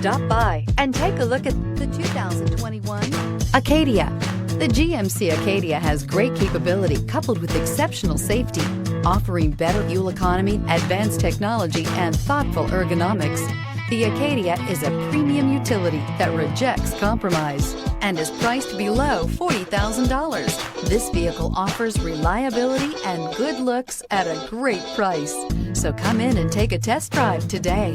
Stop by and take a look at the 2021 Acadia. The GMC Acadia has great capability coupled with exceptional safety, offering better fuel economy, advanced technology, and thoughtful ergonomics. The Acadia is a premium utility that rejects compromise and is priced below $40,000. This vehicle offers reliability and good looks at a great price. So come in and take a test drive today.